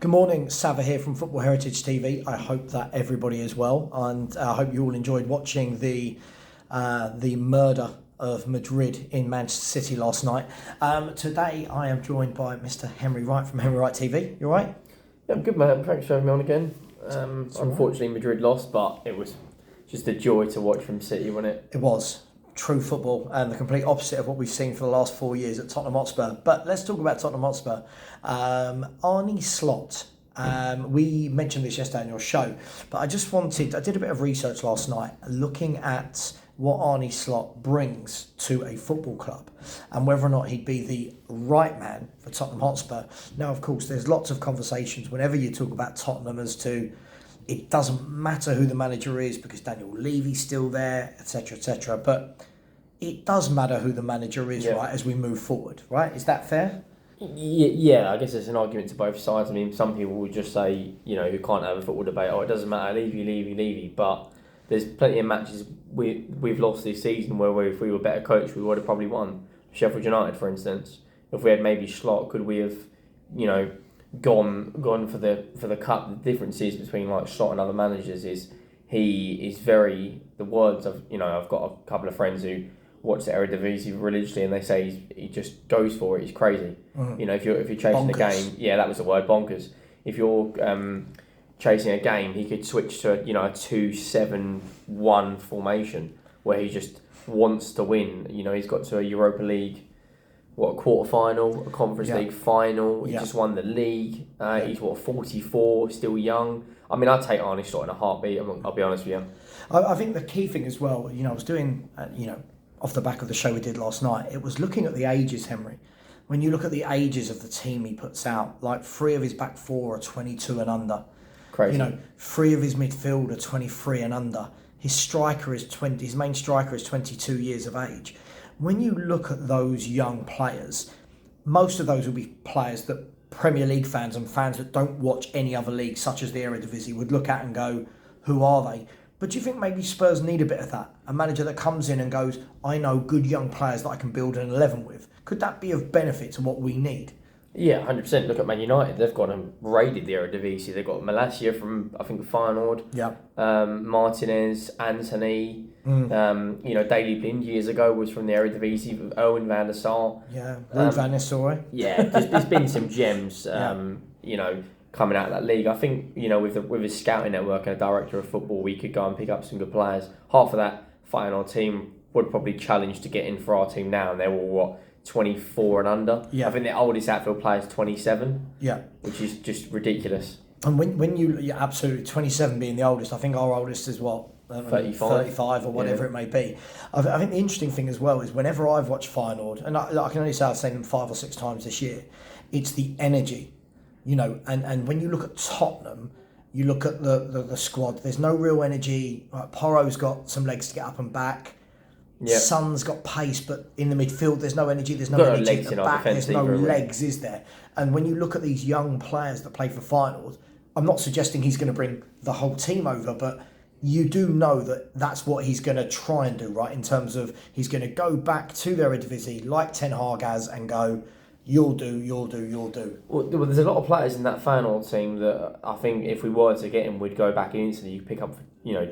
Good morning, Sava here from Football Heritage TV. I hope that everybody is well, and I hope you all enjoyed watching the murder of Madrid in Manchester City last night. Today I am joined by Mr. Henry Wright from Henry Wright TV. You all right? Yeah, I'm good, mate. Thanks for having me on again. Unfortunately, Madrid lost, but it was just a joy to watch from City, wasn't it? It was. True football and the complete opposite of what we've seen for the last 4 years at Tottenham Hotspur. But let's talk about Tottenham Hotspur. Arne Slot. We mentioned this yesterday on your show, but I did a bit of research last night looking at what Arne Slot brings to a football club and whether or not he'd be the right man for Tottenham Hotspur. Now, of course, there's lots of conversations whenever you talk about Tottenham as to it doesn't matter who the manager is because Daniel Levy's still there, etc., etc. But it does matter who the manager is, right, as we move forward, right? Is that fair? Yeah, I guess it's an argument to both sides. I mean, some people would just say, you can't have a football debate, it doesn't matter, Levy. But there's plenty of matches we've lost this season where if we were better coached, we would have probably won. Sheffield United, for instance. If we had maybe Slot, could we have, gone for the cup? The differences between like Slot and other managers is he is very the words of I've got a couple of friends who watch the Eredivisie religiously and they say he just goes for it. He's crazy. If you're chasing bonkers. a game, that was the word, bonkers. If you're chasing a game, he could switch to a 2-7-1 formation where he just wants to win. He's got to a Europa League. A quarter final, a Conference League final. He just won the league. He's 44, still young. I mean, I'd take Arne Slot in a heartbeat. I'll be honest with you. I think the key thing as well, I was doing, off the back of the show we did last night, it was looking at the ages, Henry. When you look at the ages of the team he puts out, like 3 of his back 4 are 22 and under. Crazy. 3 of his midfield are 23 and under. His striker is 20. His main striker is 22 years of age. When you look at those young players, most of those will be players that Premier League fans and fans that don't watch any other league, such as the Eredivisie, would look at and go, who are they? But do you think maybe Spurs need a bit of that? A manager that comes in and goes, I know good young players that I can build an 11 with. Could that be of benefit to what we need? Yeah, 100%. Look at Man United. They've got them raided the Eredivisie. They've got Malacia from, I think, Feyenoord. Yeah. Martinez, Anthony. Daley Blind years ago was from the Eredivisie with Owen van der Sar. Yeah, Ruud van Nistelrooy. Yeah, there's been some gems, coming out of that league. I think, with his scouting network and a director of football, we could go and pick up some good players. Half of that Feyenoord team would probably challenge to get in for our team now, and they're all, 24 and under. Yeah. I think the oldest outfield player is 27. Yeah. Which is just ridiculous. And when you absolutely 27 being the oldest, I think our oldest is 35 or whatever it may be. I think the interesting thing as well is whenever I've watched Feyenoord, and I can only say I've seen them 5 or 6 times this year, it's the energy, and when you look at Tottenham, you look at the squad, there's no real energy. Right, Porro's got some legs to get up and back. Yep. Son's got pace, but in the midfield there's no energy, there's no energy at the back, there's no legs, is there? And when you look at these young players that play for Feyenoord, I'm not suggesting he's going to bring the whole team over, but you do know that that's what he's going to try and do, right? In terms of he's going to go back to their Eredivisie like Ten Hag has and go, you'll do. Well, there's a lot of players in that Feyenoord team that I think if we were to get him, we'd go back instantly. You pick up,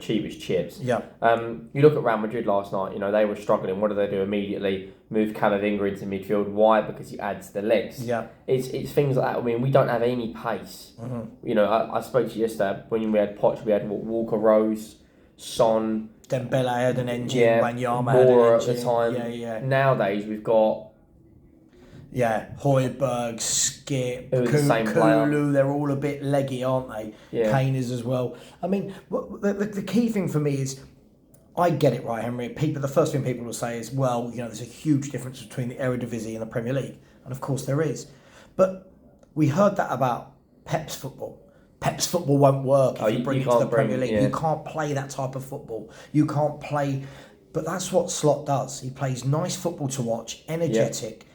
cheap as chips. Yeah. You look at Real Madrid last night. They were struggling. What do they do immediately? Move Camavinga into midfield. Why? Because he adds the legs. Yeah. It's things like that. I mean, we don't have any pace. Mm-hmm. I spoke to you yesterday when we had Poch. We had Walker, Rose, Son. Dembele had an engine. Wanyama had an engine. At the time. Yeah. Nowadays we've got. Yeah, Højbjerg, Skip, Kulu, they're all a bit leggy, aren't they? Yeah. Kane is as well. I mean, the key thing for me is, I get it right, Henry. The first thing people will say is, well, there's a huge difference between the Eredivisie and the Premier League. And of course there is. But we heard that about Pep's football. Pep's football won't work if you bring it to the Premier League. You can't play that type of football. You can't play... But that's what Slot does. He plays nice football to watch, energetic... Yeah.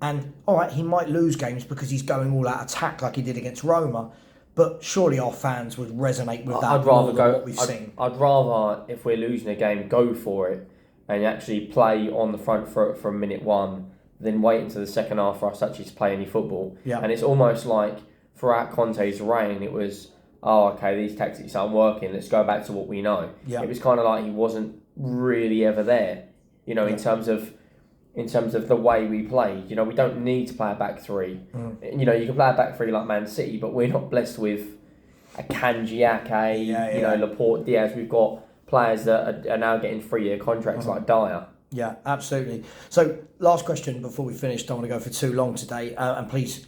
And, all right, he might lose games because he's going all out attack like he did against Roma, but surely our fans would resonate with that more than what we've seen. I'd rather, if we're losing a game, go for it and actually play on the front foot from minute 1 than wait until the second half for us to actually play any football. Yeah. And it's almost like throughout Conte's reign, it was, oh, okay, these tactics aren't working. Let's go back to what we know. Yeah. It was kind of like he wasn't really ever there, in terms of the way we played. We don't need to play a back three. You can play a back three like Man City, but we're not blessed with a Kanji Ake, Laporte, Diaz. We've got players that are now getting 3-year contracts like Dyer. Yeah, absolutely. So, last question before we finish. Don't want to go for too long today. And please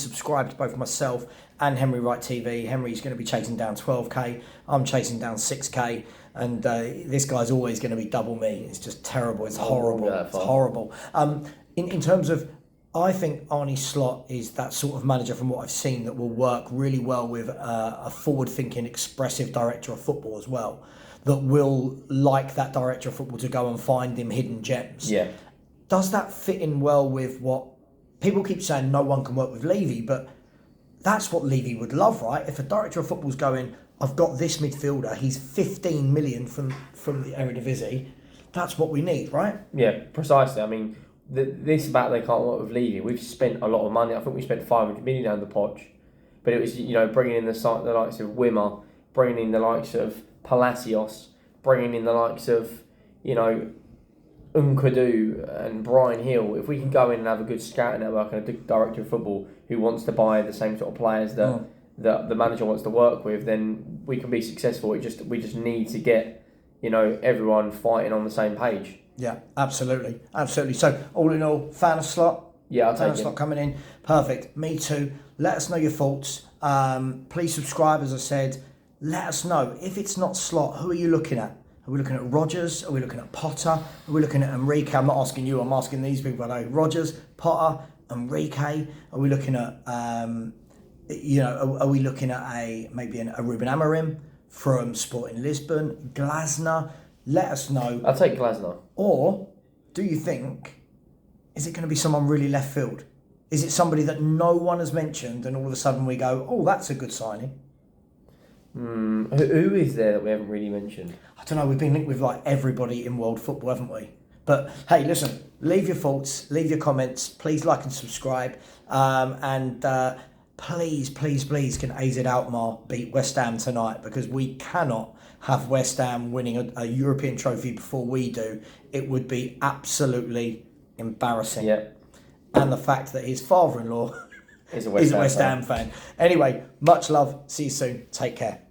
subscribe to both myself and Henry Wright TV. Henry's going to be chasing down 12k. I'm chasing down 6k. And this guy's always going to be double me. It's just terrible. It's horrible. It's horrible. In terms of, I think Arne Slot is that sort of manager from what I've seen that will work really well with a forward-thinking, expressive director of football as well, that will like that director of football to go and find him hidden gems. Yeah. Does that fit in well with what people keep saying no one can work with Levy, but that's what Levy would love, right? If a director of football's going, I've got this midfielder, he's 15 million from the Eredivisie, that's what we need, right? Yeah, precisely. I mean, this about they can't work with Levy, we've spent a lot of money. I think we spent 500 million down the Poch, but it was, bringing in the likes of Wimmer, bringing in the likes of Palacios, bringing in the likes of, Nkoudou and Brian Hill. If we can go in and have a good scouting network and a director of football who wants to buy the same sort of players that the manager wants to work with, then we can be successful. We just need to get, everyone fighting on the same page. Yeah, absolutely. So, all in all, fan of Slot? Yeah, I'll take it. Slot coming in. Perfect. Me too. Let us know your thoughts. Please subscribe, as I said. Let us know. If it's not Slot, who are you looking at? Are we looking at Rodgers? Are we looking at Potter? Are we looking at Enrique? I'm not asking you, I'm asking these people. I know Rodgers, Potter, Enrique. Are we looking at, are we looking at maybe a Ruben Amorim from Sporting Lisbon? Glasner? Let us know. I'll take Glasner. Or do you think, is it going to be someone really left field? Is it somebody that no one has mentioned and all of a sudden we go, oh, that's a good signing? Who is there that we haven't really mentioned? I don't know, we've been linked with like everybody in world football, haven't we? But hey, listen, leave your thoughts, leave your comments, please like and subscribe. And please, can AZ Alkmaar beat West Ham tonight? Because we cannot have West Ham winning a European trophy before we do. It would be absolutely embarrassing. Yeah. And the fact that his father-in-law is a West Ham fan. Anyway, much love. See you soon. Take care.